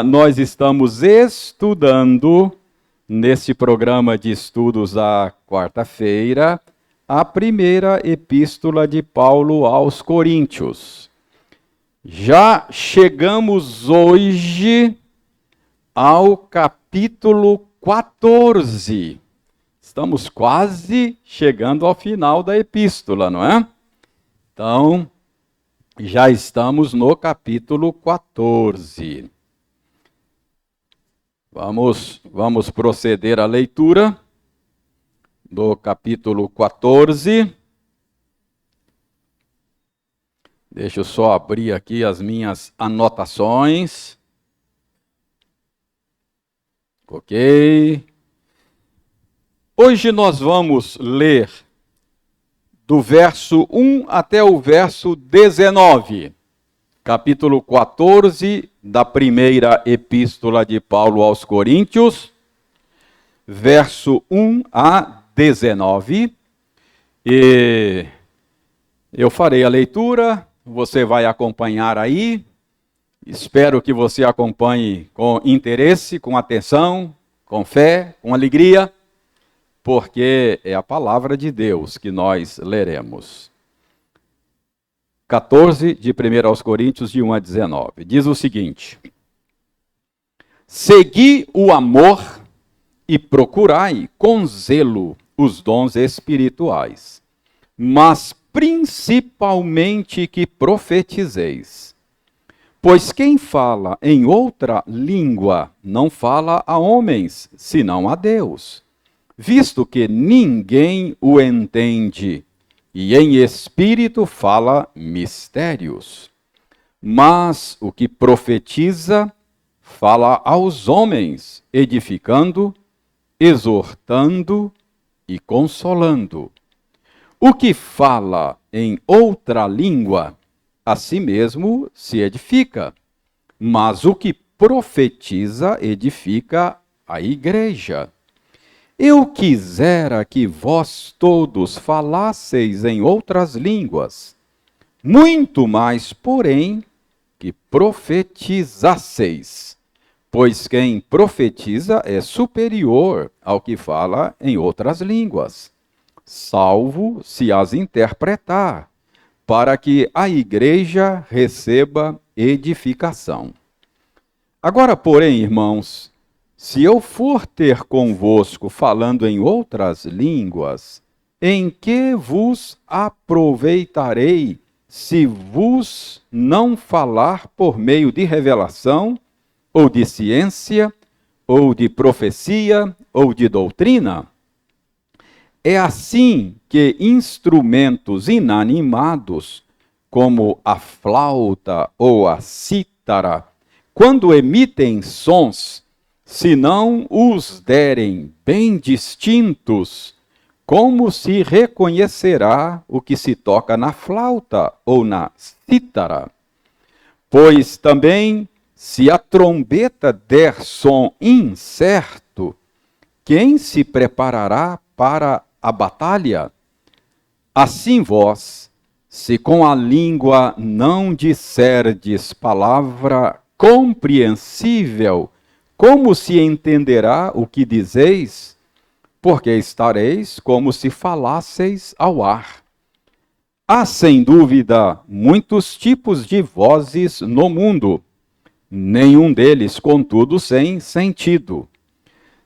Nós estamos estudando, neste programa de estudos da quarta-feira, a primeira epístola de Paulo aos Coríntios. Já chegamos hoje ao capítulo 14. Estamos quase chegando ao final da epístola, não é? Então, já estamos no capítulo 14. Vamos proceder à leitura do capítulo 14. Deixa eu só abrir aqui as minhas anotações. Ok. Hoje nós vamos ler do verso 1 até o verso 19. Capítulo 14 da primeira epístola de Paulo aos Coríntios, verso 1 a 19. E eu farei a leitura, você vai acompanhar aí. Espero que você acompanhe com interesse, com atenção, com fé, com alegria, porque é a palavra de Deus que nós leremos. 14, de 1 aos Coríntios, de 1 a 19. Diz o seguinte: segui o amor e procurai com zelo os dons espirituais, mas principalmente que profetizeis. Pois quem fala em outra língua não fala a homens, senão a Deus, visto que ninguém o entende, e em espírito fala mistérios. Mas o que profetiza, fala aos homens, edificando, exortando e consolando. O que fala em outra língua, a si mesmo se edifica, mas o que profetiza, edifica a igreja. Eu quisera que vós todos falasseis em outras línguas, muito mais, porém, que profetizasseis, pois quem profetiza é superior ao que fala em outras línguas, salvo se as interpretar, para que a igreja receba edificação. Agora, porém, irmãos, se eu for ter convosco falando em outras línguas, em que vos aproveitarei se vos não falar por meio de revelação, ou de ciência, ou de profecia, ou de doutrina? É assim que instrumentos inanimados, como a flauta ou a cítara, quando emitem sons, se não os derem bem distintos, como se reconhecerá o que se toca na flauta ou na cítara? Pois também, se a trombeta der som incerto, quem se preparará para a batalha? Assim vós, se com a língua não disserdes palavra compreensível, como se entenderá o que dizeis? Porque estareis como se falasseis ao ar. Há, sem dúvida, muitos tipos de vozes no mundo, nenhum deles, contudo, sem sentido.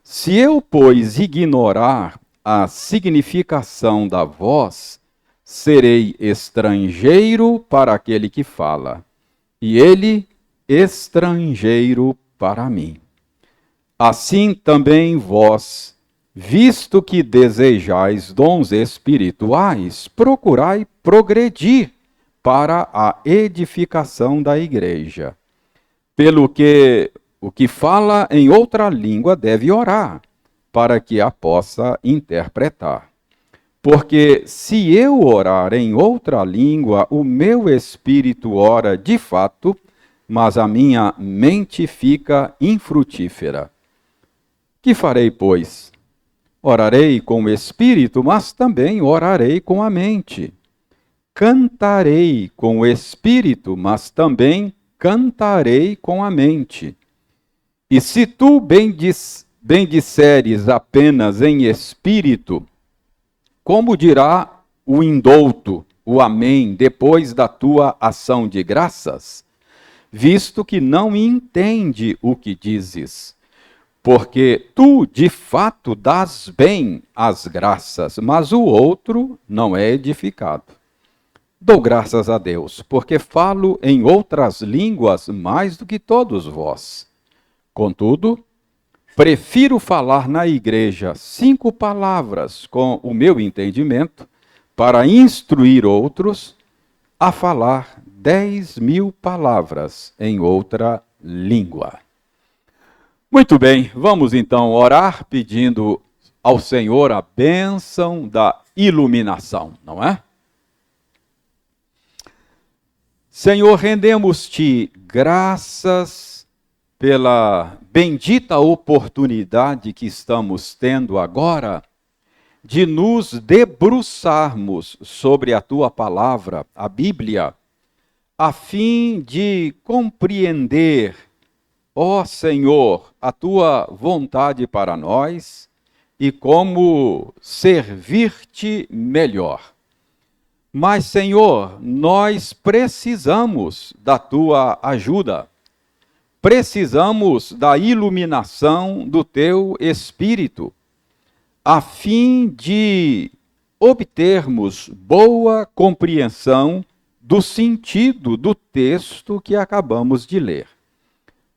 Se eu, pois, ignorar a significação da voz, serei estrangeiro para aquele que fala, e ele estrangeiro para mim. Assim também vós, visto que desejais dons espirituais, procurai progredir para a edificação da igreja. Pelo que o que fala em outra língua deve orar, para que a possa interpretar. Porque se eu orar em outra língua, o meu espírito ora de fato, mas a minha mente fica infrutífera. Que farei, pois? Orarei com o espírito, mas também orarei com a mente. Cantarei com o espírito, mas também cantarei com a mente. E se tu bendisseres apenas em espírito, como dirá o indouto, o amém, depois da tua ação de graças? Visto que não entende o que dizes. Porque tu, de fato, dás bem as graças, mas o outro não é edificado. Dou graças a Deus, porque falo em outras línguas mais do que todos vós. Contudo, prefiro falar na igreja 5 palavras com o meu entendimento, para instruir outros, a falar 10.000 palavras em outra língua. Muito bem, vamos então orar pedindo ao Senhor a bênção da iluminação, não é? Senhor, rendemos-te graças pela bendita oportunidade que estamos tendo agora de nos debruçarmos sobre a tua palavra, a Bíblia, a fim de compreender, ó Senhor, a tua vontade para nós e como servir-te melhor. Mas, Senhor, nós precisamos da tua ajuda. Precisamos da iluminação do teu Espírito, a fim de obtermos boa compreensão do sentido do texto que acabamos de ler.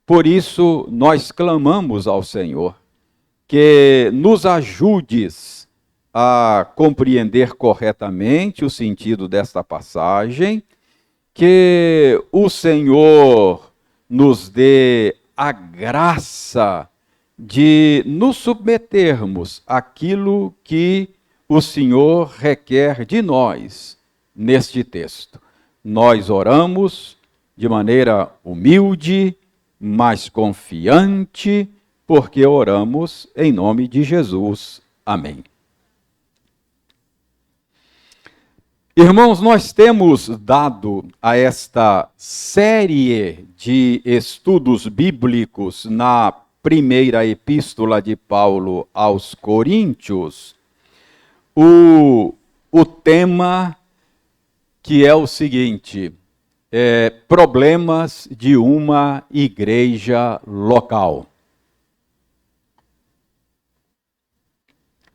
Por isso, nós clamamos ao Senhor que nos ajudes a compreender corretamente o sentido desta passagem, que o Senhor nos dê a graça de nos submetermos àquilo que o Senhor requer de nós neste texto. Nós oramos de maneira humilde, mas confiante, porque oramos em nome de Jesus. Amém. Irmãos, nós temos dado a esta série de estudos bíblicos na primeira epístola de Paulo aos Coríntios, o tema que é o seguinte: problemas de uma igreja local.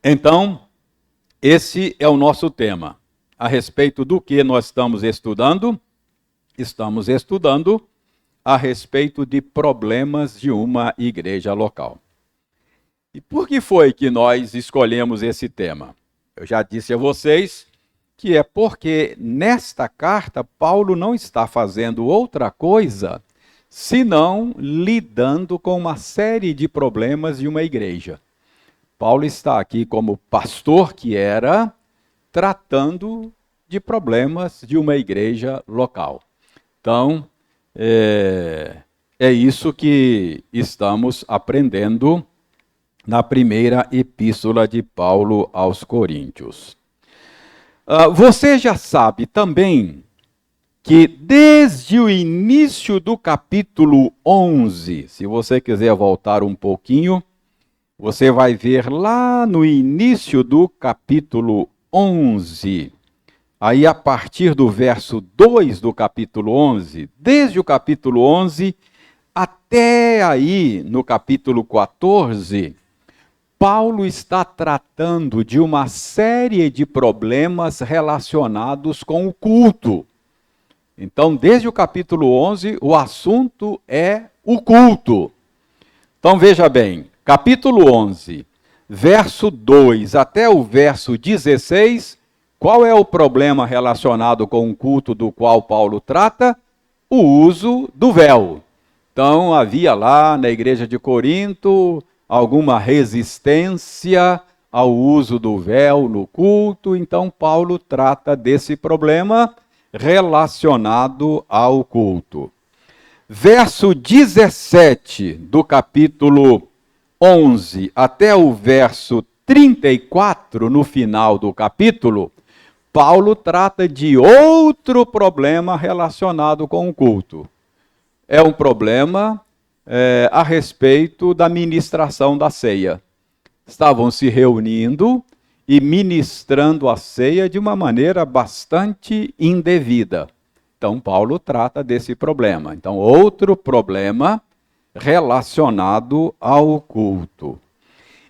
Então, esse é o nosso tema. A respeito do que nós estamos estudando? Estamos estudando a respeito de problemas de uma igreja local. E por que foi que nós escolhemos esse tema? Eu já disse a vocês que é porque nesta carta Paulo não está fazendo outra coisa senão lidando com uma série de problemas de uma igreja. Paulo está aqui como pastor que era, tratando de problemas de uma igreja local. Então, é isso que estamos aprendendo na primeira epístola de Paulo aos Coríntios. Você já sabe também que desde o início do capítulo 11, se você quiser voltar um pouquinho, você vai ver lá no início do capítulo 11, aí a partir do verso 2 do capítulo 11, desde o capítulo 11 até aí no capítulo 14, Paulo está tratando de uma série de problemas relacionados com o culto. Então, desde o capítulo 11, o assunto é o culto. Então, veja bem, capítulo 11, verso 2 até o verso 16, qual é o problema relacionado com o culto do qual Paulo trata? O uso do véu. Então, havia lá na igreja de Corinto alguma resistência ao uso do véu no culto, então Paulo trata desse problema relacionado ao culto. Verso 17 do capítulo 11 até o verso 34, no final do capítulo, Paulo trata de outro problema relacionado com o culto. É um problema a respeito da ministração da ceia. Estavam se reunindo e ministrando a ceia de uma maneira bastante indevida. Então, Paulo trata desse problema. Então, outro problema relacionado ao culto.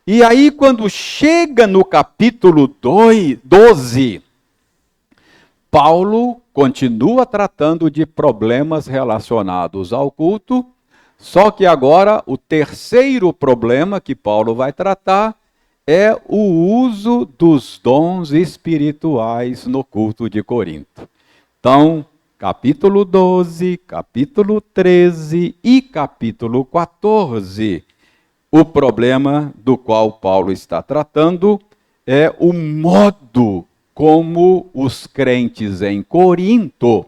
E aí, quando chega no capítulo 12, Paulo continua tratando de problemas relacionados ao culto, só que agora o terceiro problema que Paulo vai tratar é o uso dos dons espirituais no culto de Corinto. Então, capítulo 12, capítulo 13 e capítulo 14, o problema do qual Paulo está tratando é o modo como os crentes em Corinto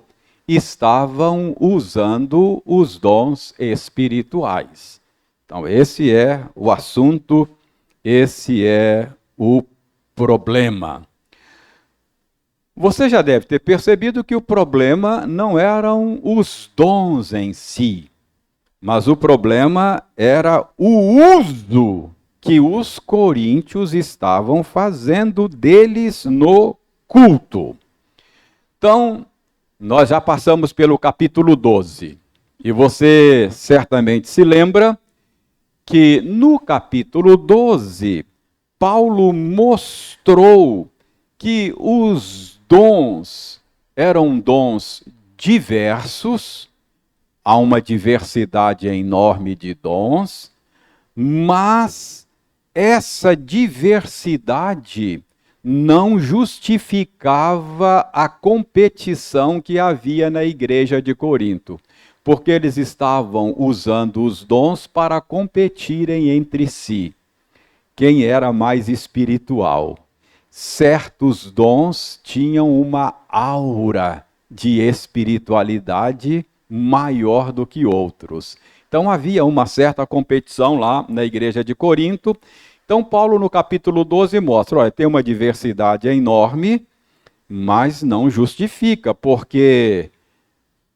estavam usando os dons espirituais. Então, esse é o assunto, esse é o problema. Você já deve ter percebido que o problema não eram os dons em si, mas o problema era o uso que os coríntios estavam fazendo deles no culto. Então, nós já passamos pelo capítulo 12, e você certamente se lembra que no capítulo 12, Paulo mostrou que os dons eram dons diversos, há uma diversidade enorme de dons, mas essa diversidade não justificava a competição que havia na igreja de Corinto, porque eles estavam usando os dons para competirem entre si. Quem era mais espiritual? Certos dons tinham uma aura de espiritualidade maior do que outros. Então havia uma certa competição lá na igreja de Corinto. Então Paulo no capítulo 12 mostra, olha, tem uma diversidade enorme, mas não justifica, porque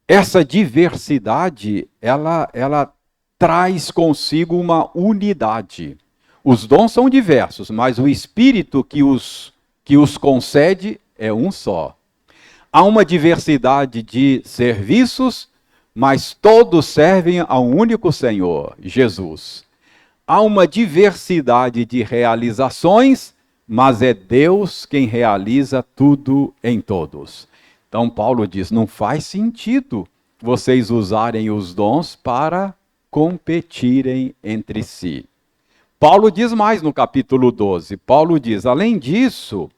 essa diversidade, ela traz consigo uma unidade. Os dons são diversos, mas o Espírito que os concede é um só. Há uma diversidade de serviços, mas todos servem a um único Senhor, Jesus. Há uma diversidade de realizações, mas é Deus quem realiza tudo em todos. Então Paulo diz, não faz sentido vocês usarem os dons para competirem entre si. Paulo diz mais no capítulo 12. Paulo diz, além disso,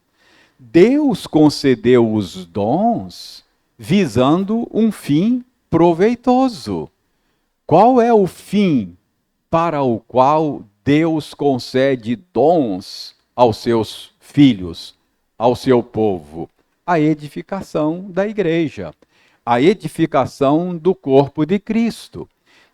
Deus concedeu os dons visando um fim proveitoso. Qual é o fim para o qual Deus concede dons aos seus filhos, ao seu povo? A edificação da igreja, a edificação do corpo de Cristo.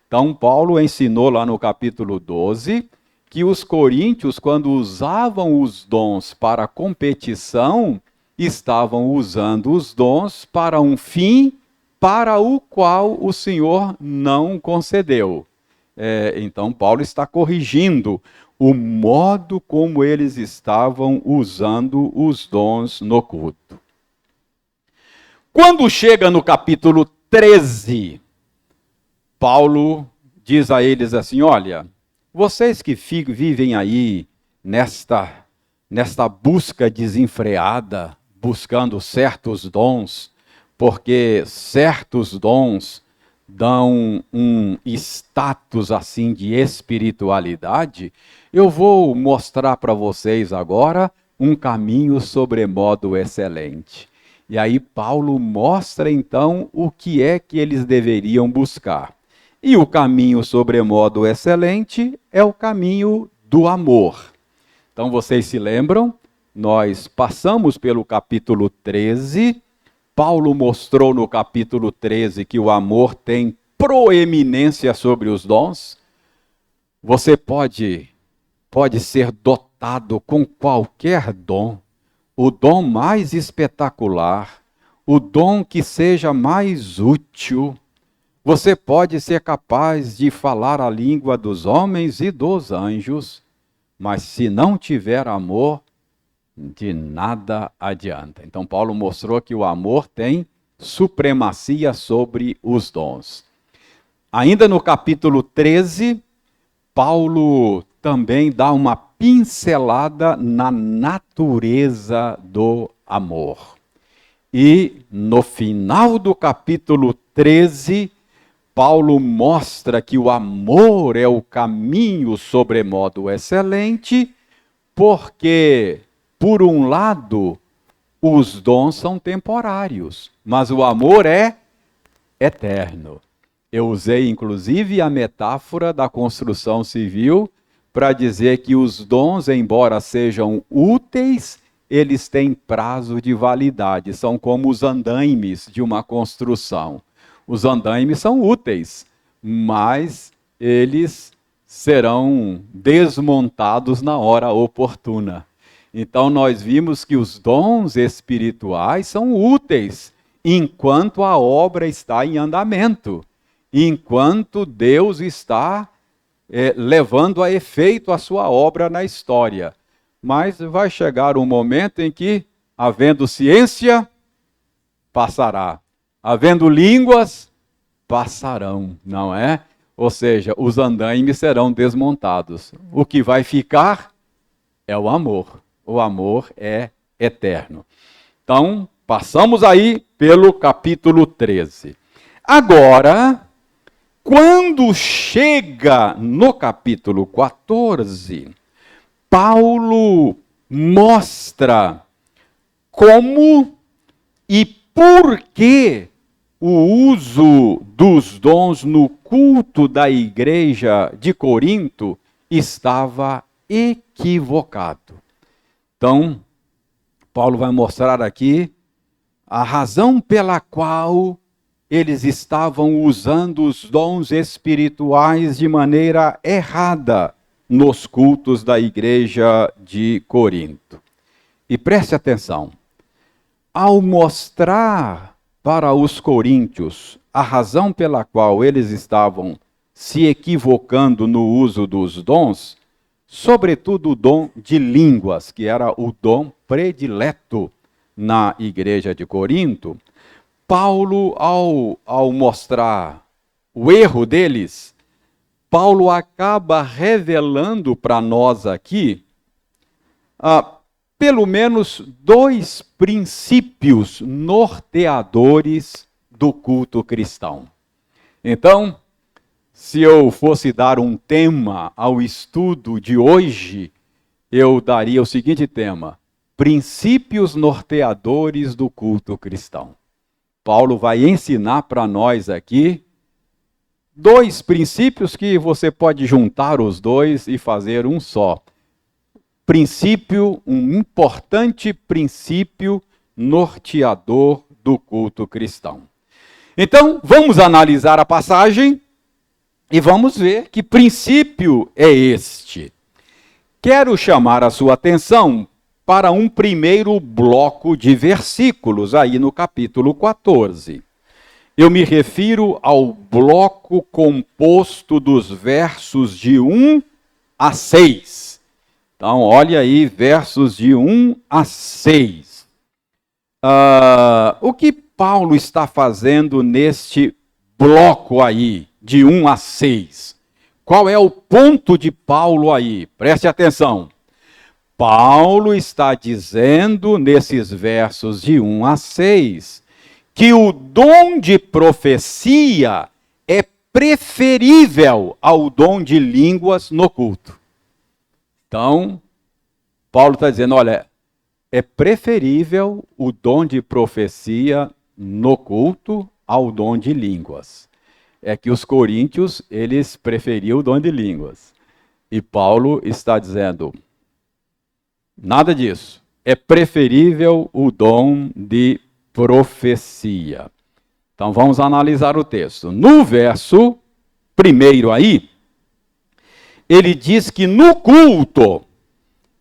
Então, Paulo ensinou lá no capítulo 12 que os coríntios, quando usavam os dons para competição, estavam usando os dons para um fim para o qual o Senhor não concedeu. Então, Paulo está corrigindo o modo como eles estavam usando os dons no culto. Quando chega no capítulo 13, Paulo diz a eles assim, olha, vocês que vivem aí nesta busca desenfreada, buscando certos dons, porque certos dons dão um status assim de espiritualidade, eu vou mostrar para vocês agora um caminho sobremodo excelente. E aí Paulo mostra então o que é que eles deveriam buscar. E o caminho sobremodo excelente é o caminho do amor. Então vocês se lembram? Nós passamos pelo capítulo 13. Paulo mostrou no capítulo 13 que o amor tem proeminência sobre os dons. Você pode ser dotado com qualquer dom, o dom mais espetacular, o dom que seja mais útil. Você pode ser capaz de falar a língua dos homens e dos anjos, mas se não tiver amor, de nada adianta. Então, Paulo mostrou que o amor tem supremacia sobre os dons. Ainda no capítulo 13, Paulo também dá uma pincelada na natureza do amor. E no final do capítulo 13, Paulo mostra que o amor é o caminho sobremodo excelente, porque, por um lado, os dons são temporários, mas o amor é eterno. Eu usei, inclusive, a metáfora da construção civil para dizer que os dons, embora sejam úteis, eles têm prazo de validade. São como os andaimes de uma construção. Os andaimes são úteis, mas eles serão desmontados na hora oportuna. Então, nós vimos que os dons espirituais são úteis enquanto a obra está em andamento, enquanto Deus está levando a efeito a sua obra na história. Mas vai chegar um momento em que, havendo ciência, passará. Havendo línguas, passarão, não é? Ou seja, os andaimes serão desmontados. O que vai ficar é o amor. O amor é eterno. Então, passamos aí pelo capítulo 13. Agora, quando chega no capítulo 14, Paulo mostra como e por que o uso dos dons no culto da igreja de Corinto estava equivocado. Então, Paulo vai mostrar aqui a razão pela qual eles estavam usando os dons espirituais de maneira errada nos cultos da igreja de Corinto. E preste atenção, ao mostrar para os coríntios a razão pela qual eles estavam se equivocando no uso dos dons, sobretudo o dom de línguas, que era o dom predileto na igreja de Corinto, Paulo, ao mostrar o erro deles, Paulo acaba revelando para nós aqui pelo menos 2 princípios norteadores do culto cristão. Então, se eu fosse dar um tema ao estudo de hoje, eu daria o seguinte tema: princípios norteadores do culto cristão. Paulo vai ensinar para nós aqui 2 princípios que você pode juntar os 2 e fazer um só. Um importante princípio norteador do culto cristão. Então, vamos analisar a passagem e vamos ver que princípio é este. Quero chamar a sua atenção para um primeiro bloco de versículos aí no capítulo 14. Eu me refiro ao bloco composto dos versos de 1 a 6. Então, olha aí, versos de 1 a 6. O que Paulo está fazendo neste bloco aí, de 1 a 6? Qual é o ponto de Paulo aí? Preste atenção. Paulo está dizendo, nesses versos de 1 a 6, que o dom de profecia é preferível ao dom de línguas no culto. Então, Paulo está dizendo, olha, é preferível o dom de profecia no culto ao dom de línguas. É que os coríntios, eles preferiam o dom de línguas. E Paulo está dizendo, nada disso. É preferível o dom de profecia. Então, vamos analisar o texto. No verso 1 aí, ele diz que no culto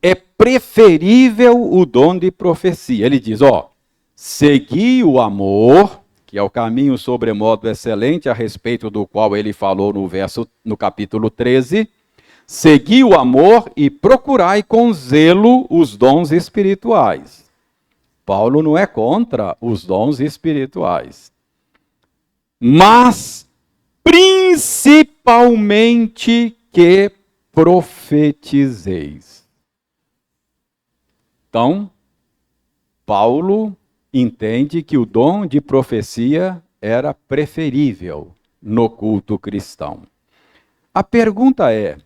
é preferível o dom de profecia. Ele diz, segui o amor, que é o caminho sobremodo excelente, a respeito do qual ele falou no capítulo 13, segui o amor e procurai com zelo os dons espirituais. Paulo não é contra os dons espirituais, mas principalmente que profetizeis. Então, Paulo entende que o dom de profecia era preferível no culto cristão. A pergunta é: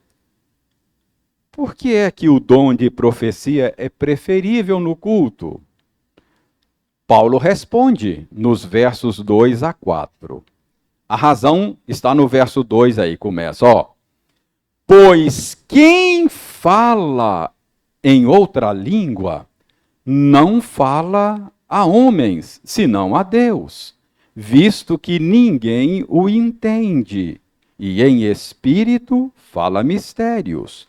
por que é que o dom de profecia é preferível no culto? Paulo responde nos versos 2 a 4. A razão está no verso 2 aí, começa, ó. Pois quem fala em outra língua não fala a homens, senão a Deus, visto que ninguém o entende, e em espírito fala mistérios.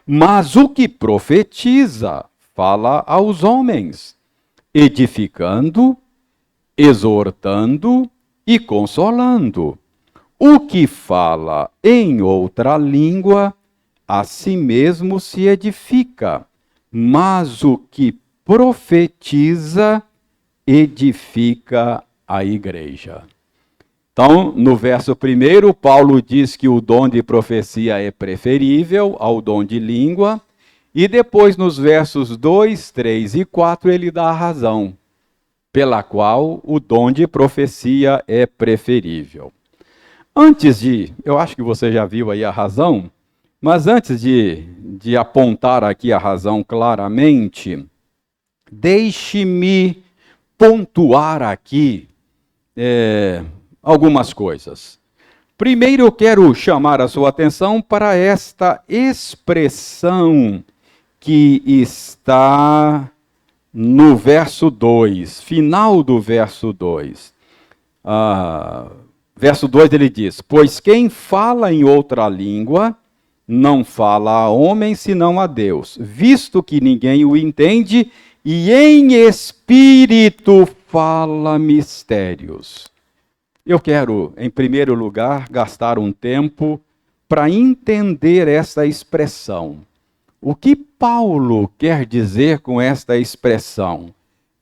Mas o que profetiza fala aos homens, edificando, exortando e consolando. O que fala em outra língua, a si mesmo se edifica, mas o que profetiza, edifica a igreja. Então, no verso 1, Paulo diz que o dom de profecia é preferível ao dom de língua, e depois nos versos 2, 3 e 4 ele dá a razão pela qual o dom de profecia é preferível. Eu acho que você já viu aí a razão, mas antes de apontar aqui a razão claramente, deixe-me pontuar aqui algumas coisas. Primeiro, eu quero chamar a sua atenção para esta expressão que está no verso 2, final do verso 2. Verso 2 ele diz: pois quem fala em outra língua não fala a homem senão a Deus, visto que ninguém o entende, e em espírito fala mistérios. Eu quero, em primeiro lugar, gastar um tempo para entender esta expressão. O que Paulo quer dizer com esta expressão?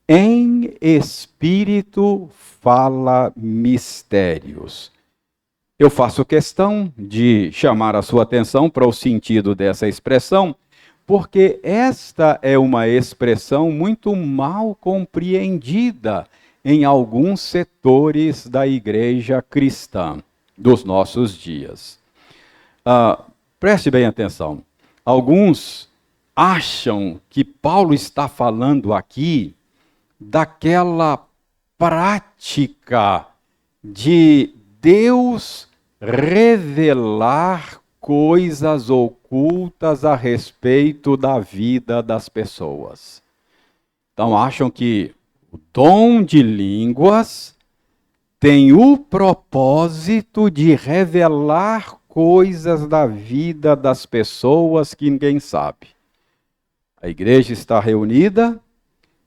Em espírito fala mistérios. Eu faço questão de chamar a sua atenção para o sentido dessa expressão, porque esta é uma expressão muito mal compreendida em alguns setores da igreja cristã dos nossos dias. Preste bem atenção. Alguns acham que Paulo está falando aqui daquela prática de Deus revelar coisas ocultas a respeito da vida das pessoas. Então acham que o dom de línguas tem o propósito de revelar coisas da vida das pessoas que ninguém sabe. A igreja está reunida,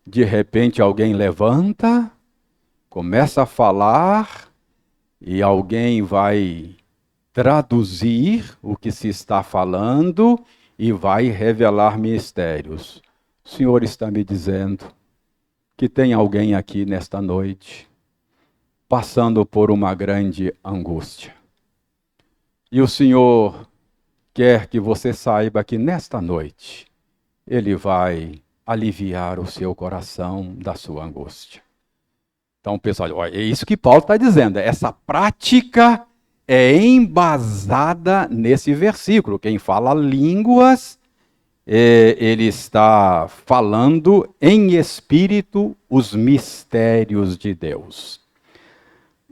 de repente alguém levanta, começa a falar, e alguém vai traduzir o que se está falando e vai revelar mistérios. O Senhor está me dizendo que tem alguém aqui nesta noite passando por uma grande angústia. E o Senhor quer que você saiba que nesta noite Ele vai aliviar o seu coração da sua angústia. Então, pessoal, é isso que Paulo está dizendo. Essa prática é embasada nesse versículo. Quem fala línguas, ele está falando em espírito os mistérios de Deus.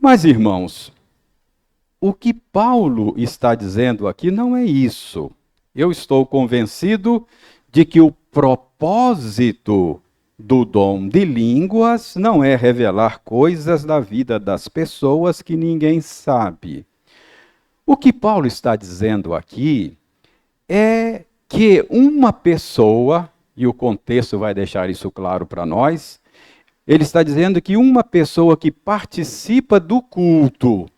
Mas, irmãos, o que Paulo está dizendo aqui não é isso. Eu estou convencido de que o propósito do dom de línguas não é revelar coisas da vida das pessoas que ninguém sabe. O que Paulo está dizendo aqui é que uma pessoa, e o contexto vai deixar isso claro para nós, Ele está dizendo que uma pessoa que participa do culto,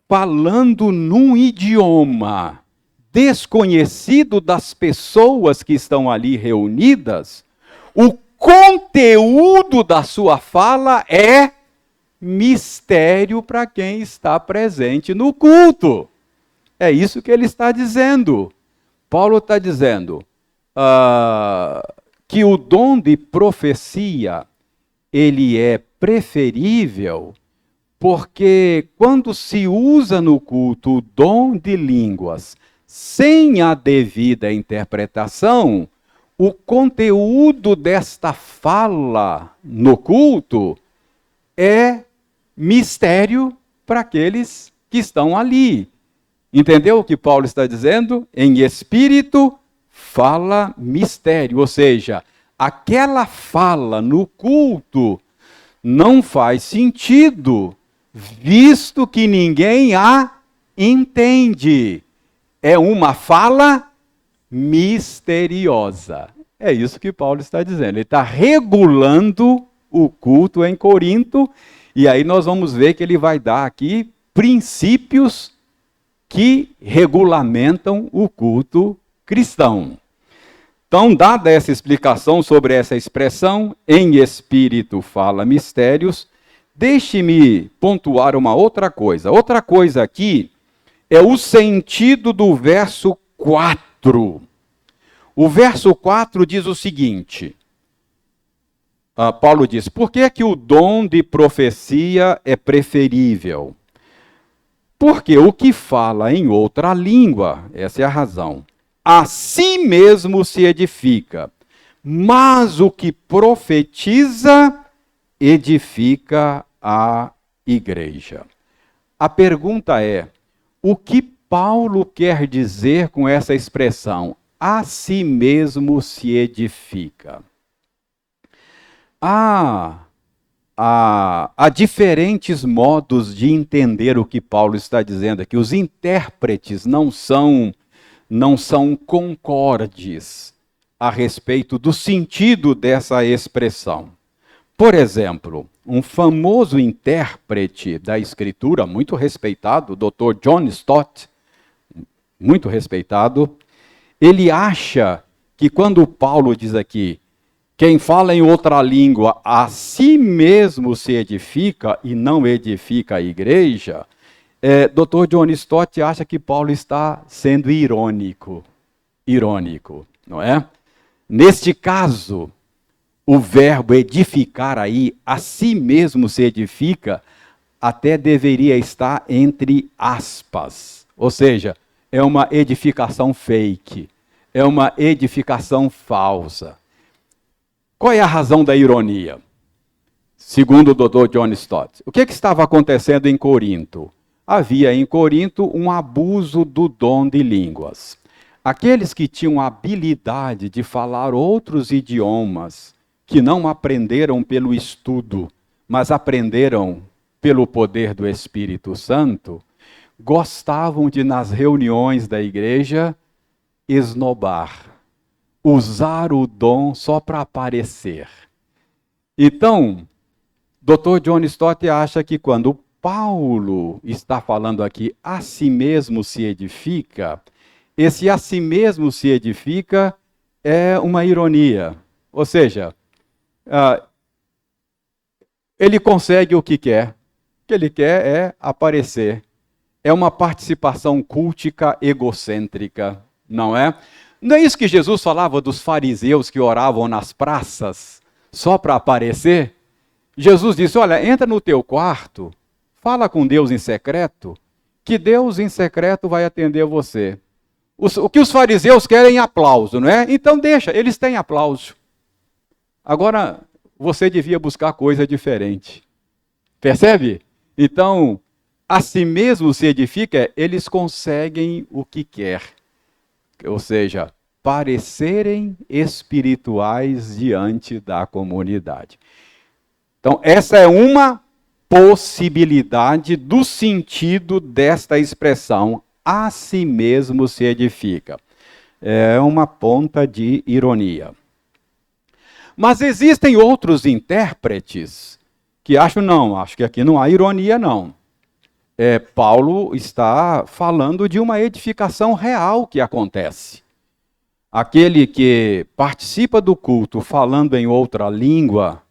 falando num idioma desconhecido das pessoas que estão ali reunidas, o conteúdo da sua fala é mistério para quem está presente no culto. É isso que ele está dizendo. Paulo está dizendo que o dom de profecia, ele é preferível, porque quando se usa no culto o dom de línguas sem a devida interpretação, o conteúdo desta fala no culto é mistério para aqueles que estão ali. Entendeu o que Paulo está dizendo? Em espírito, fala mistério. Ou seja, aquela fala no culto não faz sentido, visto que ninguém a entende. É uma fala misteriosa. É isso que Paulo está dizendo. Ele está regulando o culto em Corinto, e aí nós vamos ver que ele vai dar aqui princípios que regulamentam o culto cristão. Então, dada essa explicação sobre essa expressão, em espírito fala mistérios, deixe-me pontuar uma outra coisa. Outra coisa aqui é o sentido do verso 4. O verso 4 diz o seguinte, Paulo diz, por que que o dom de profecia é preferível? Porque o que fala em outra língua, essa é a razão, a si mesmo se edifica, mas o que profetiza edifica a igreja. A pergunta é, o que Paulo quer dizer com essa expressão, a si mesmo se edifica? Há diferentes modos de entender o que Paulo está dizendo aqui. Os intérpretes não são concordes a respeito do sentido dessa expressão. Por exemplo, um famoso intérprete da Escritura, muito respeitado, o Dr. John Stott, muito respeitado, ele acha que quando Paulo diz aqui, quem fala em outra língua a si mesmo se edifica e não edifica a igreja, Dr. John Stott acha que Paulo está sendo irônico, não é? Neste caso, o verbo edificar aí, a si mesmo se edifica, até deveria estar entre aspas. Ou seja, é uma edificação fake, é uma edificação falsa. Qual é a razão da ironia? Segundo o Dr. John Stott, o que estava acontecendo em Corinto? Havia em Corinto um abuso do dom de línguas. Aqueles que tinham a habilidade de falar outros idiomas, que não aprenderam pelo estudo, mas aprenderam pelo poder do Espírito Santo, gostavam de, nas reuniões da igreja, esnobar, usar o dom só para aparecer. Então, Dr. John Stott acha que quando Paulo está falando aqui, a si mesmo se edifica, esse a si mesmo se edifica é uma ironia. Ou seja, ele consegue o que quer. O que ele quer é aparecer. É uma participação cultica egocêntrica, não é? Não é isso que Jesus falava dos fariseus que oravam nas praças só para aparecer? Jesus disse, olha, entra no teu quarto, fala com Deus em secreto, que Deus em secreto vai atender você. O que os fariseus querem é aplauso, não é? Então deixa, eles têm aplauso. Agora, você devia buscar coisa diferente. Percebe? Então, a si mesmo se edifica, eles conseguem o que quer. Ou seja, parecerem espirituais diante da comunidade. Então, essa é uma possibilidade do sentido desta expressão, a si mesmo se edifica. É uma ponta de ironia. Mas existem outros intérpretes que acho que aqui não há ironia, não. Paulo está falando de uma edificação real que acontece. Aquele que participa do culto falando em outra língua,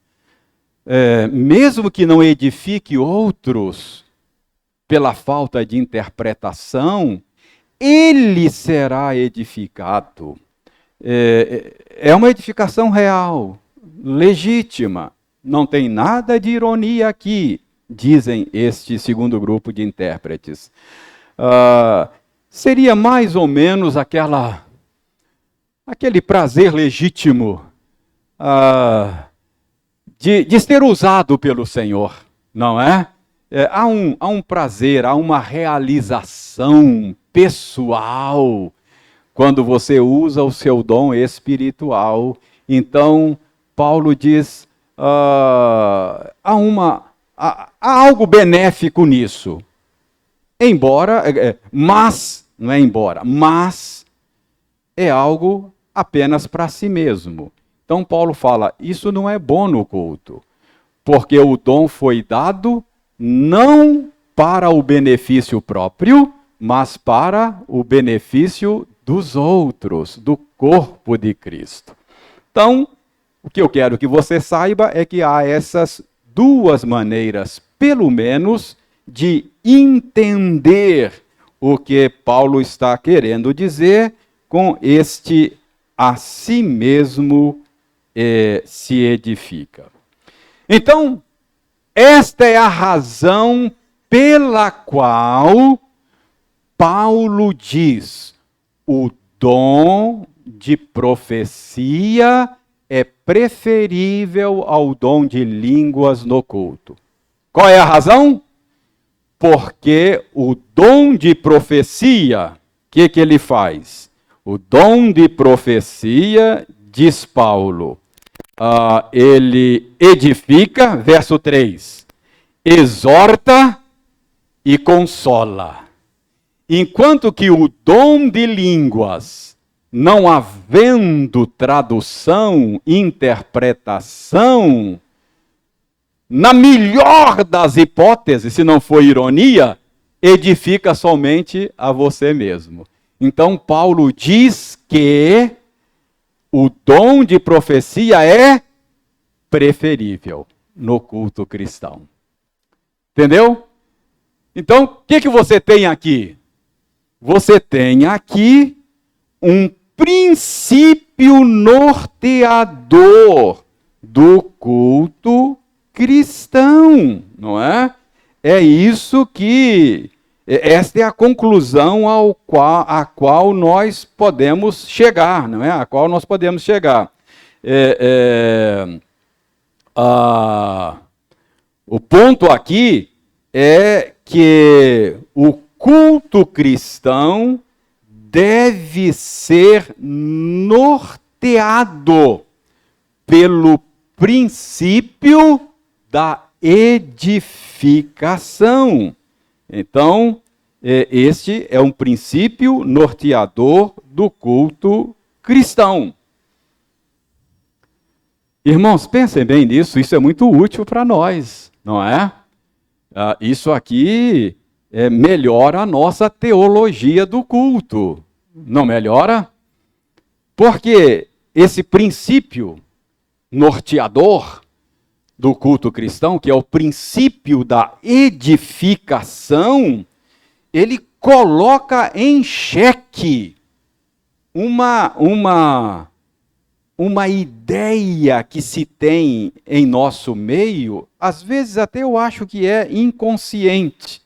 mesmo que não edifique outros pela falta de interpretação, ele será edificado. É uma edificação real, legítima. Não tem nada de ironia aqui, dizem este segundo grupo de intérpretes. Seria mais ou menos aquele prazer legítimo de ser usado pelo Senhor, não é? Há um prazer, há uma realização pessoal quando você usa o seu dom espiritual. Então, Paulo diz, há algo benéfico nisso. Mas é algo apenas para si mesmo. Então, Paulo fala, isso não é bom no culto, porque o dom foi dado não para o benefício próprio, mas para o benefício dos outros, do corpo de Cristo. Então, o que eu quero que você saiba é que há essas duas maneiras, pelo menos, de entender o que Paulo está querendo dizer com este a si mesmo se edifica. Então, esta é a razão pela qual Paulo diz: o dom de profecia é preferível ao dom de línguas no culto. Qual é a razão? Porque o dom de profecia, o que ele faz? O dom de profecia, diz Paulo, ele edifica, verso 3, exorta e consola. Enquanto que o dom de línguas, não havendo tradução, interpretação, na melhor das hipóteses, se não for ironia, edifica somente a você mesmo. Então, Paulo diz que o dom de profecia é preferível no culto cristão. Entendeu? Então, o que você tem aqui? Você tem aqui um princípio norteador do culto cristão, não é? É isso que... Esta é a conclusão a qual nós podemos chegar, não é? A qual nós podemos chegar. O ponto aqui é que o culto cristão deve ser norteado pelo princípio da edificação. Então, este é um princípio norteador do culto cristão. Irmãos, pensem bem nisso, isso é muito útil para nós, não é? Isso aqui melhora a nossa teologia do culto, não melhora? Porque esse princípio norteador do culto cristão, que é o princípio da edificação, ele coloca em xeque uma ideia que se tem em nosso meio, às vezes até eu acho que é inconsciente,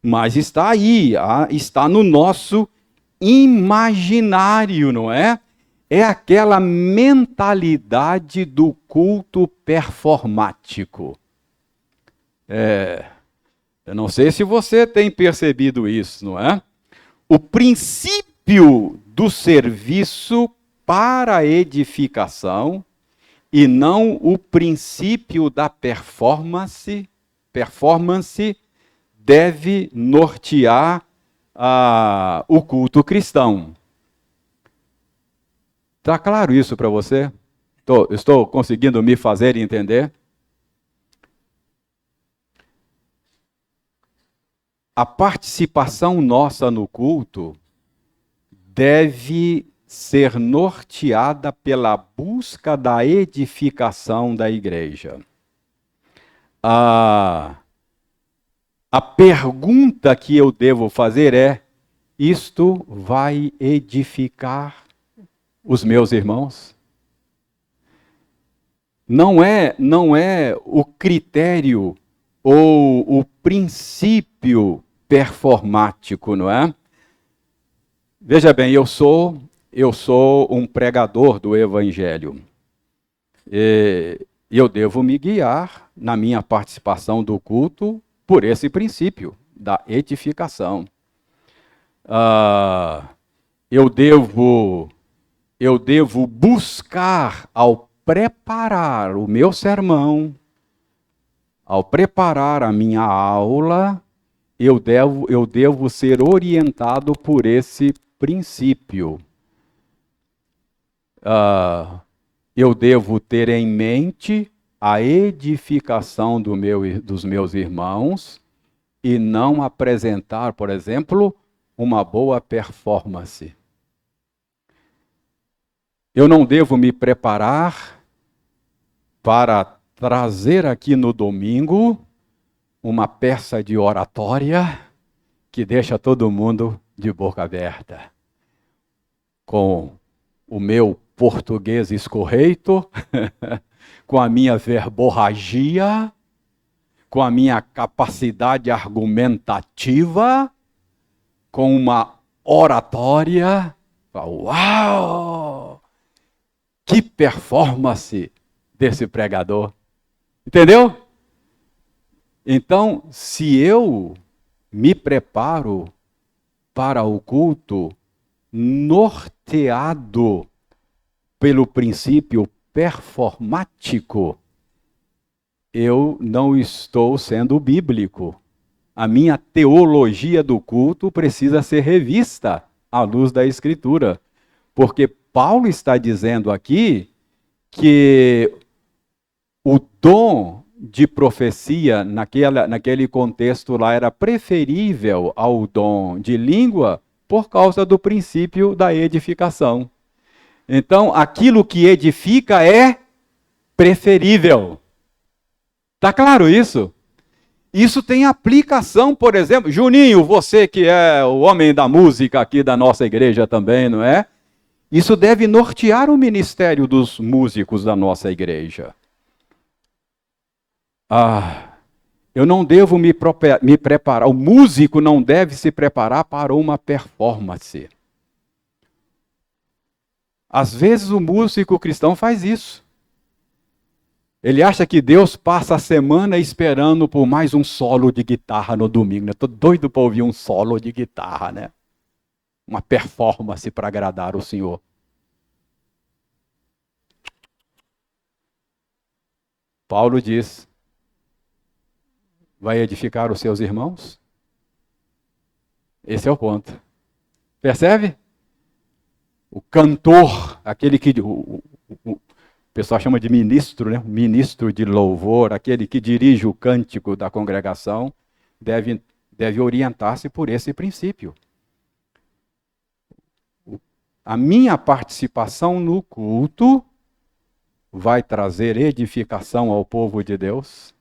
mas está aí, está no nosso imaginário, não é? É aquela mentalidade do culto performático. Eu não sei se você tem percebido isso, não é? O princípio do serviço para a edificação e não o princípio da performance deve nortear o culto cristão. Está claro isso para você? Estou conseguindo me fazer entender? A participação nossa no culto deve ser norteada pela busca da edificação da igreja. A pergunta que eu devo fazer é: isto vai edificar os meus irmãos? Não é o critério ou o princípio performático, não é? Veja bem, eu sou um pregador do evangelho. E eu devo me guiar na minha participação do culto por esse princípio da edificação. Eu devo buscar, ao preparar o meu sermão, ao preparar a minha aula, eu devo ser orientado por esse princípio. Eu devo ter em mente a edificação dos meus irmãos e não apresentar, por exemplo, uma boa performance. Eu não devo me preparar para trazer aqui no domingo uma peça de oratória que deixa todo mundo de boca aberta. Com o meu português escorreito, com a minha verborragia, com a minha capacidade argumentativa, com uma oratória. Uau! Que performance desse pregador! Entendeu? Então, se eu me preparo para o culto norteado pelo princípio performático, eu não estou sendo bíblico. A minha teologia do culto precisa ser revista à luz da Escritura. Porque Paulo está dizendo aqui que o dom de profecia naquele contexto lá era preferível ao dom de língua por causa do princípio da edificação. Então, aquilo que edifica é preferível. Está claro isso? Isso tem aplicação, por exemplo, Juninho, você que é o homem da música aqui da nossa igreja também, não é? Isso deve nortear o ministério dos músicos da nossa igreja. Eu não devo me preparar, o músico não deve se preparar para uma performance. Às vezes o músico cristão faz isso. Ele acha que Deus passa a semana esperando por mais um solo de guitarra no domingo. Estou doido para ouvir um solo de guitarra, né? Uma performance para agradar o Senhor. Paulo diz: vai edificar os seus irmãos? Esse é o ponto. Percebe? O cantor, aquele que o pessoal chama de ministro, né? Ministro de louvor, aquele que dirige o cântico da congregação, deve orientar-se por esse princípio. A minha participação no culto vai trazer edificação ao povo de Deus.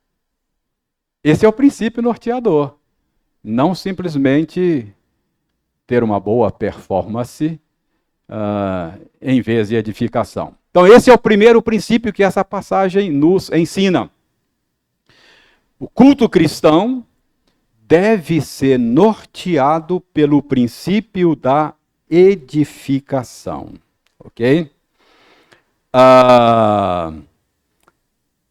Esse é o princípio norteador. Não simplesmente ter uma boa performance em vez de edificação. Então, esse é o primeiro princípio que essa passagem nos ensina. O culto cristão deve ser norteado pelo princípio da edificação. Ok?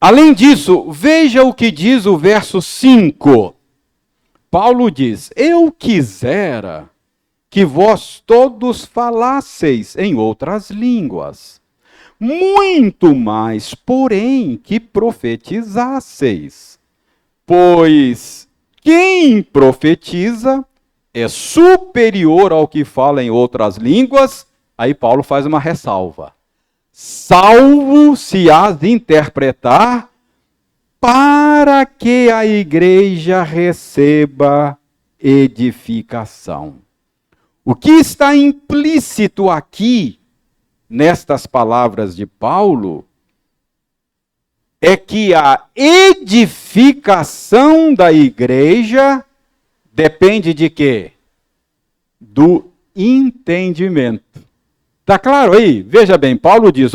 Além disso, veja o que diz o verso 5. Paulo diz: eu quisera que vós todos falasseis em outras línguas, muito mais, porém, que profetizasseis. Pois quem profetiza é superior ao que fala em outras línguas. Aí Paulo faz uma ressalva. salvo se as interpretar, para que a igreja receba edificação. O que está implícito aqui, nestas palavras de Paulo, é que a edificação da igreja depende de quê? Do entendimento. Tá claro aí? Veja bem, Paulo diz,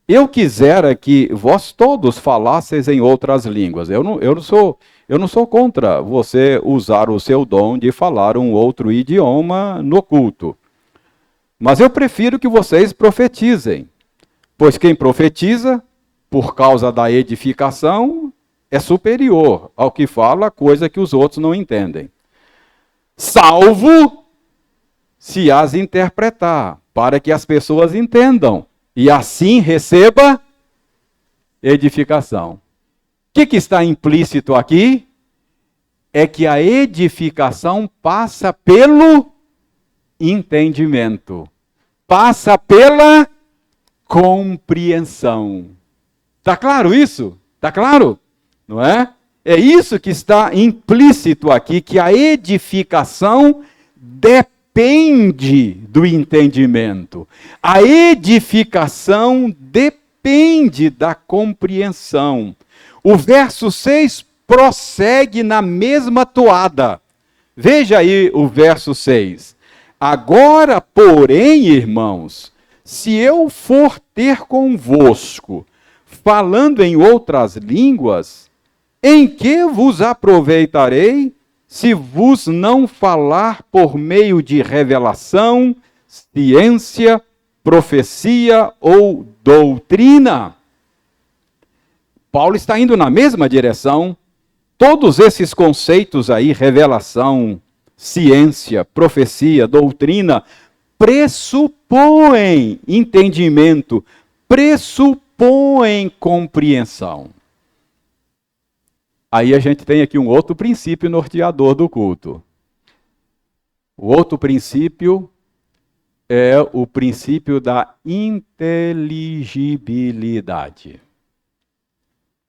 eu quisera que vós todos falasseis em outras línguas. Eu não sou contra você usar o seu dom de falar um outro idioma no culto. Mas eu prefiro que vocês profetizem. Pois quem profetiza, por causa da edificação, é superior ao que fala coisa que os outros não entendem. Salvo se as interpretar, para que as pessoas entendam. E assim receba edificação. O que está implícito aqui? É que a edificação passa pelo entendimento. Passa pela compreensão. Está claro isso? Está claro? Não é? É isso que está implícito aqui, que a edificação depende do entendimento. A edificação depende da compreensão. O verso 6 prossegue na mesma toada. Veja aí o verso 6. Agora, porém, irmãos, se eu for ter convosco, falando em outras línguas, em que vos aproveitarei, se vos não falar por meio de revelação, ciência, profecia ou doutrina? Paulo está indo na mesma direção. Todos esses conceitos aí, revelação, ciência, profecia, doutrina, pressupõem entendimento, pressupõem compreensão. Aí a gente tem aqui um outro princípio norteador do culto. O outro princípio é o princípio da inteligibilidade.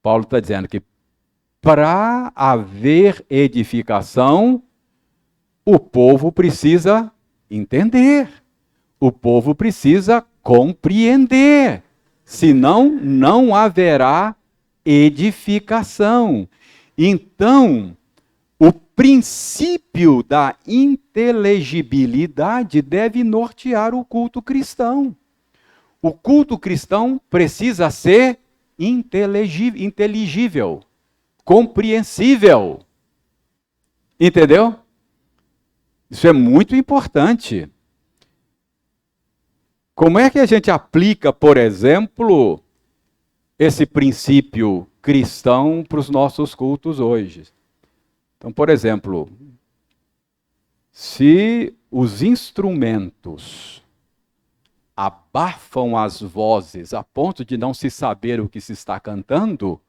Paulo está dizendo que para haver edificação, o povo precisa entender. O povo precisa compreender. Senão, não haverá edificação. Então, o princípio da inteligibilidade deve nortear o culto cristão. O culto cristão precisa ser inteligível, compreensível. Entendeu? Isso é muito importante. Como é que a gente aplica, por exemplo, esse princípio cristão para os nossos cultos hoje? Então, por exemplo, se os instrumentos abafam as vozes a ponto de não se saber o que se está cantando,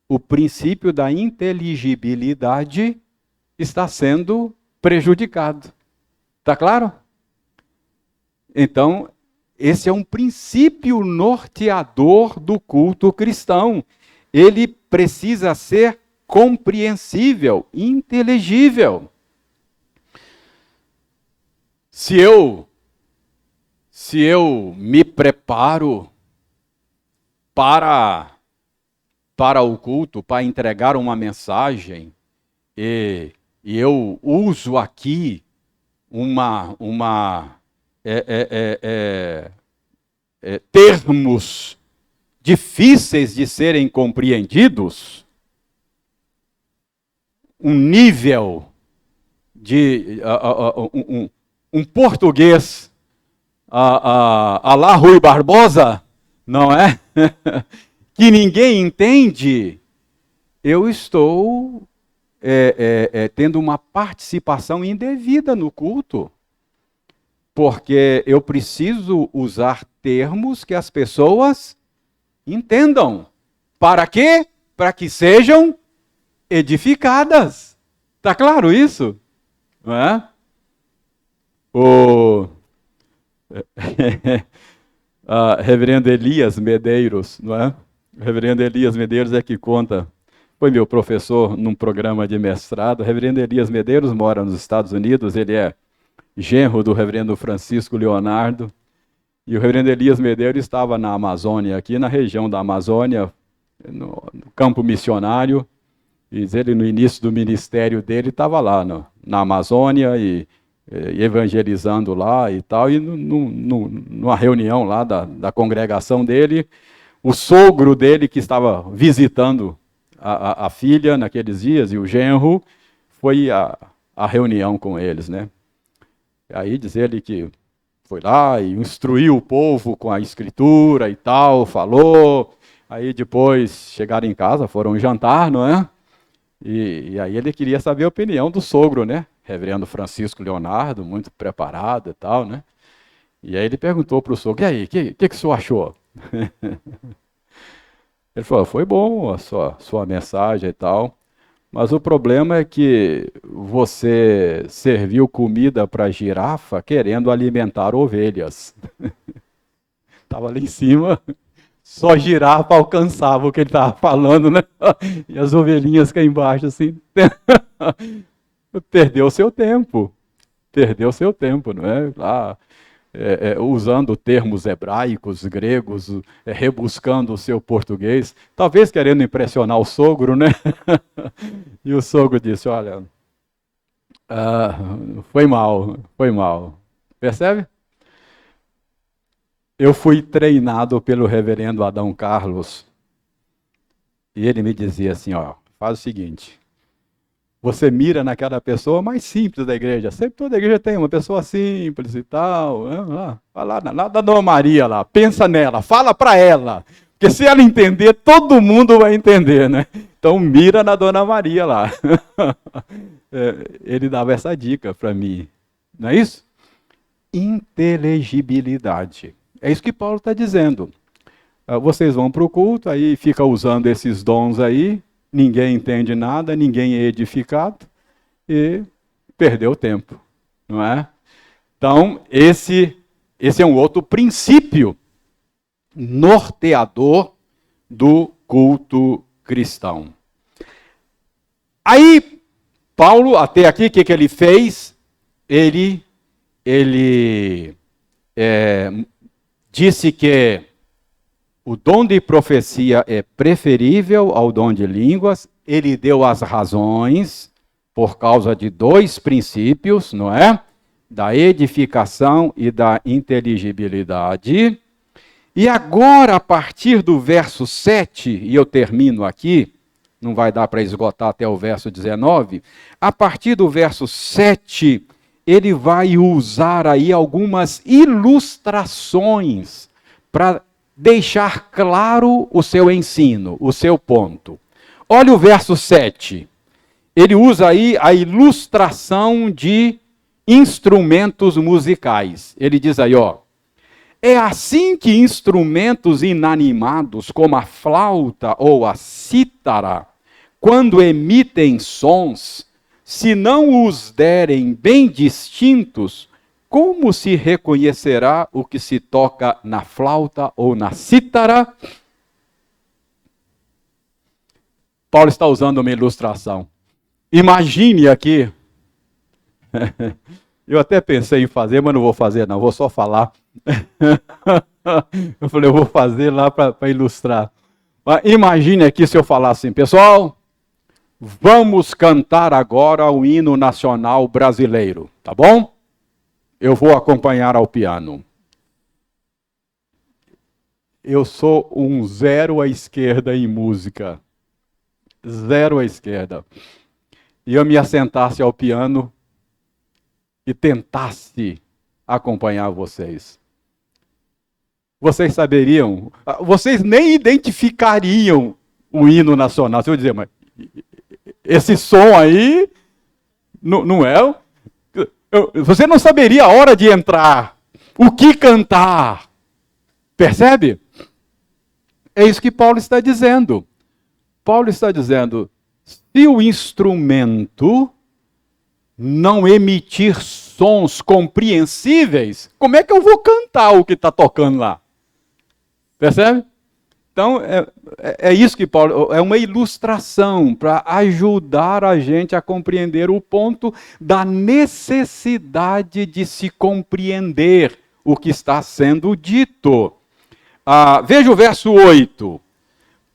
o princípio da inteligibilidade está sendo prejudicado. Está claro? Então, esse é um princípio norteador do culto cristão. Ele precisa ser compreensível, inteligível. Se eu me preparo para o culto, para entregar uma mensagem, e eu uso aqui termos difíceis de serem compreendidos, um nível de um português a lá Rui Barbosa, não é? Que ninguém entende, eu estou tendo uma participação indevida no culto. Porque eu preciso usar termos que as pessoas entendam. Para quê? Para que sejam edificadas. Está claro isso? Não é? Reverendo Elias Medeiros, não é? O reverendo Elias Medeiros é que conta, foi meu professor num programa de mestrado. O reverendo Elias Medeiros mora nos Estados Unidos, ele é genro do reverendo Francisco Leonardo, e o reverendo Elias Medeiros estava na Amazônia, aqui na região da Amazônia, no campo missionário, e ele no início do ministério dele estava lá na Amazônia e evangelizando lá e tal, e numa reunião lá da congregação dele, o sogro dele que estava visitando a filha naqueles dias, e o genro, foi a reunião com eles, né? Aí diz ele que foi lá e instruiu o povo com a escritura e tal, falou, aí depois chegaram em casa, foram jantar, não é? E aí ele queria saber a opinião do sogro, né? Reverendo Francisco Leonardo, muito preparado e tal, né? E aí ele perguntou para o sogro, e aí, o que o senhor achou? Ele falou, foi bom a sua mensagem e tal, mas o problema é que você serviu comida para girafa querendo alimentar ovelhas. Estava ali em cima, só girafa alcançava o que ele estava falando, né? E as ovelhinhas cá embaixo, assim, perdeu seu tempo, não é? Usando termos hebraicos, gregos, rebuscando o seu português, talvez querendo impressionar o sogro, né? E o sogro disse, olha, foi mal. Percebe? Eu fui treinado pelo reverendo Adão Carlos, e ele me dizia assim, ó, faz o seguinte, você mira naquela pessoa mais simples da igreja. Sempre toda igreja tem uma pessoa simples e tal. Vai lá da Dona Maria lá, pensa nela, fala para ela. Porque se ela entender, todo mundo vai entender, né? Então mira na Dona Maria lá. Ele dava essa dica para mim. Não é isso? Inteligibilidade. É isso que Paulo está dizendo. Vocês vão para o culto, aí fica usando esses dons aí, ninguém entende nada, ninguém é edificado e perdeu tempo, não é? Então, esse é um outro princípio norteador do culto cristão. Aí, Paulo, até aqui, o que ele fez? Ele disse que o dom de profecia é preferível ao dom de línguas. Ele deu as razões por causa de dois princípios, não é? Da edificação e da inteligibilidade. E agora, a partir do verso 7, e eu termino aqui, não vai dar para esgotar até o verso 19, a partir do verso 7, ele vai usar aí algumas ilustrações para deixar claro o seu ensino, o seu ponto. Olha o verso 7. Ele usa aí a ilustração de instrumentos musicais. Ele diz aí, ó, é assim que instrumentos inanimados, como a flauta ou a cítara, quando emitem sons, se não os derem bem distintos, como se reconhecerá o que se toca na flauta ou na cítara? Paulo está usando uma ilustração. Imagine aqui. Eu até pensei em fazer, mas não vou fazer não, vou só falar. Eu falei, eu vou fazer lá para ilustrar. Mas imagine aqui se eu falar assim, pessoal, vamos cantar agora o hino nacional brasileiro, tá bom? Eu vou acompanhar ao piano. Eu sou um zero à esquerda em música. Zero à esquerda. E eu me assentasse ao piano e tentasse acompanhar vocês. Vocês saberiam, vocês nem identificariam o hino nacional. Você vai dizer, mas esse som aí não é... Você não saberia a hora de entrar, o que cantar. Percebe? É isso que Paulo está dizendo. Paulo está dizendo, se o instrumento não emitir sons compreensíveis, como é que eu vou cantar o que está tocando lá? Percebe? Então, é isso que Paulo... É uma ilustração para ajudar a gente a compreender o ponto da necessidade de se compreender o que está sendo dito. Veja o verso 8.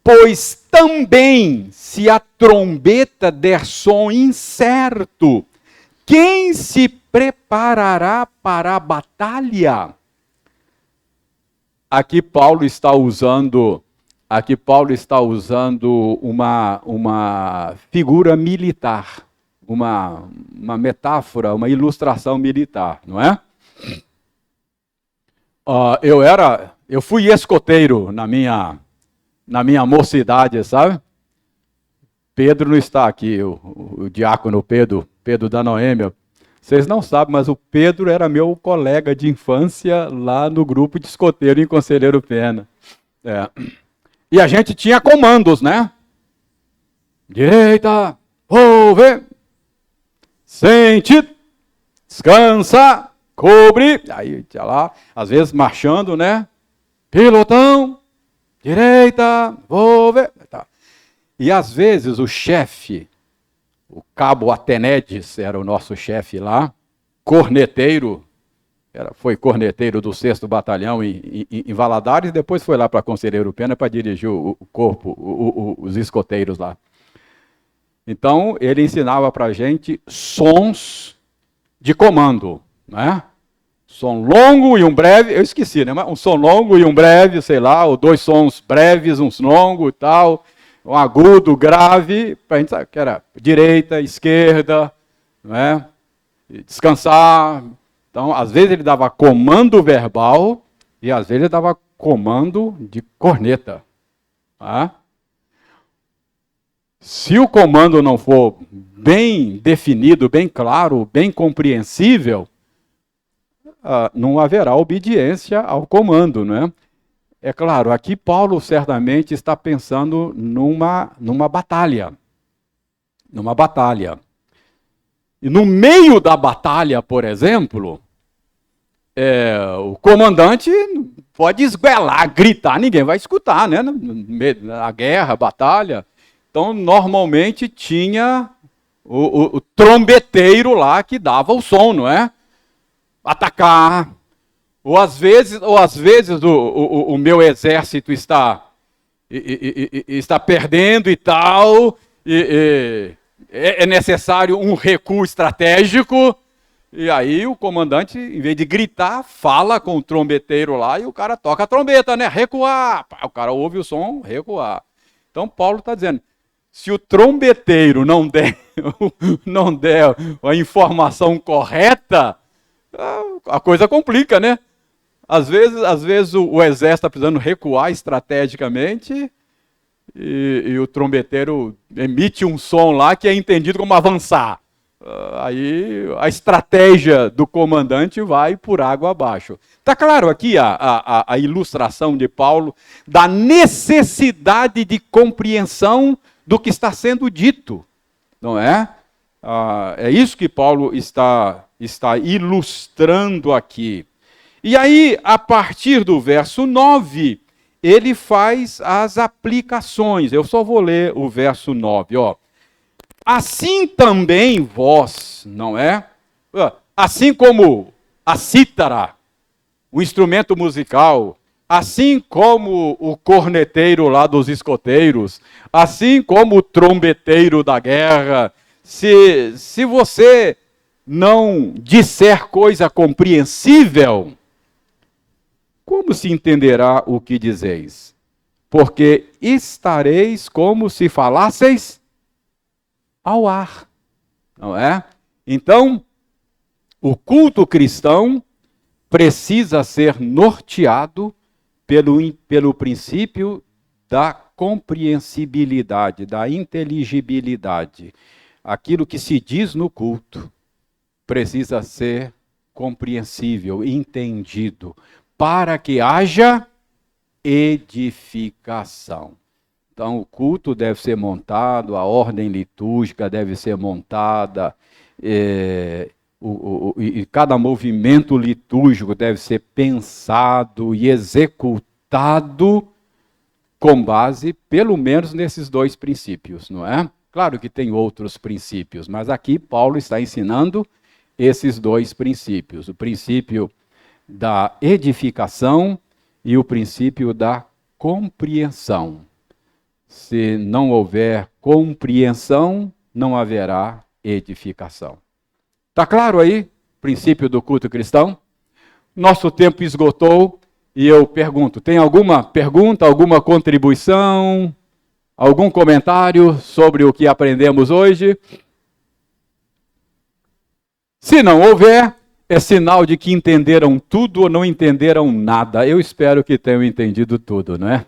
Pois também, se a trombeta der som incerto, quem se preparará para a batalha? Aqui Paulo está usando uma figura militar, uma metáfora, uma ilustração militar, não é? Eu fui escoteiro na minha mocidade, sabe? Pedro não está aqui, o diácono Pedro da Noêmia. Vocês não sabem, mas o Pedro era meu colega de infância lá no grupo de escoteiro em Conselheiro Pena. E a gente tinha comandos, né? Direita, ouve, sente, descansa, cobre. Aí tinha lá, às vezes marchando, né? Pilotão, direita, ouve. Tá. E às vezes o chefe, o cabo Atenedes era o nosso chefe lá, corneteiro, foi corneteiro do 6º Batalhão em Valadares, e depois foi lá para Conselheiro Pena para dirigir o corpo, os escoteiros lá. Então, ele ensinava para a gente sons de comando, né? Som longo e um breve, eu esqueci, né? Um som longo e um breve, sei lá, ou 2 sons breves, uns longos e tal, um agudo, grave, para a gente saber que era direita, esquerda, né? Descansar. Então, às vezes ele dava comando verbal e às vezes ele dava comando de corneta. Tá? Se o comando não for bem definido, bem claro, bem compreensível, não haverá obediência ao comando, né? É claro, aqui Paulo certamente está pensando numa batalha. Numa batalha. E no meio da batalha, por exemplo, o comandante pode esguelar, gritar, ninguém vai escutar, né? Na guerra, batalha. Então, normalmente tinha o trombeteiro lá que dava o som, não é? Atacar. Ou às vezes o meu exército está perdendo e tal, é necessário um recuo estratégico, e aí o comandante, em vez de gritar, fala com o trombeteiro lá e o cara toca a trombeta, né? Recuar! O cara ouve o som, recuar. Então Paulo está dizendo, se o trombeteiro não der a informação correta, a coisa complica, né? Às vezes o exército está precisando recuar estrategicamente e o trombeteiro emite um som lá que é entendido como avançar. Aí a estratégia do comandante vai por água abaixo. Está claro aqui a ilustração de Paulo da necessidade de compreensão do que está sendo dito, não é? É isso que Paulo está ilustrando aqui. E aí, a partir do verso 9, ele faz as aplicações. Eu só vou ler o verso 9, ó. Assim também vós, não é? Assim como a cítara, o instrumento musical, assim como o corneteiro lá dos escoteiros, assim como o trombeteiro da guerra, se você não disser coisa compreensível, como se entenderá o que dizeis? Porque estareis como se falasseis ao ar, não é? Então, o culto cristão precisa ser norteado pelo princípio da compreensibilidade, da inteligibilidade. Aquilo que se diz no culto precisa ser compreensível, entendido, para que haja edificação. Então, o culto deve ser montado, a ordem litúrgica deve ser montada, e cada movimento litúrgico deve ser pensado e executado orientado com base, pelo menos, nesses dois princípios, não é? Claro que tem outros princípios, mas aqui Paulo está ensinando esses dois princípios: o princípio da edificação e o princípio da compreensão. Se não houver compreensão, não haverá edificação. Está claro aí? Princípio do culto cristão? Nosso tempo esgotou e eu pergunto: tem alguma pergunta, alguma contribuição, algum comentário sobre o que aprendemos hoje? Se não houver, é sinal de que entenderam tudo ou não entenderam nada. Eu espero que tenham entendido tudo, não é?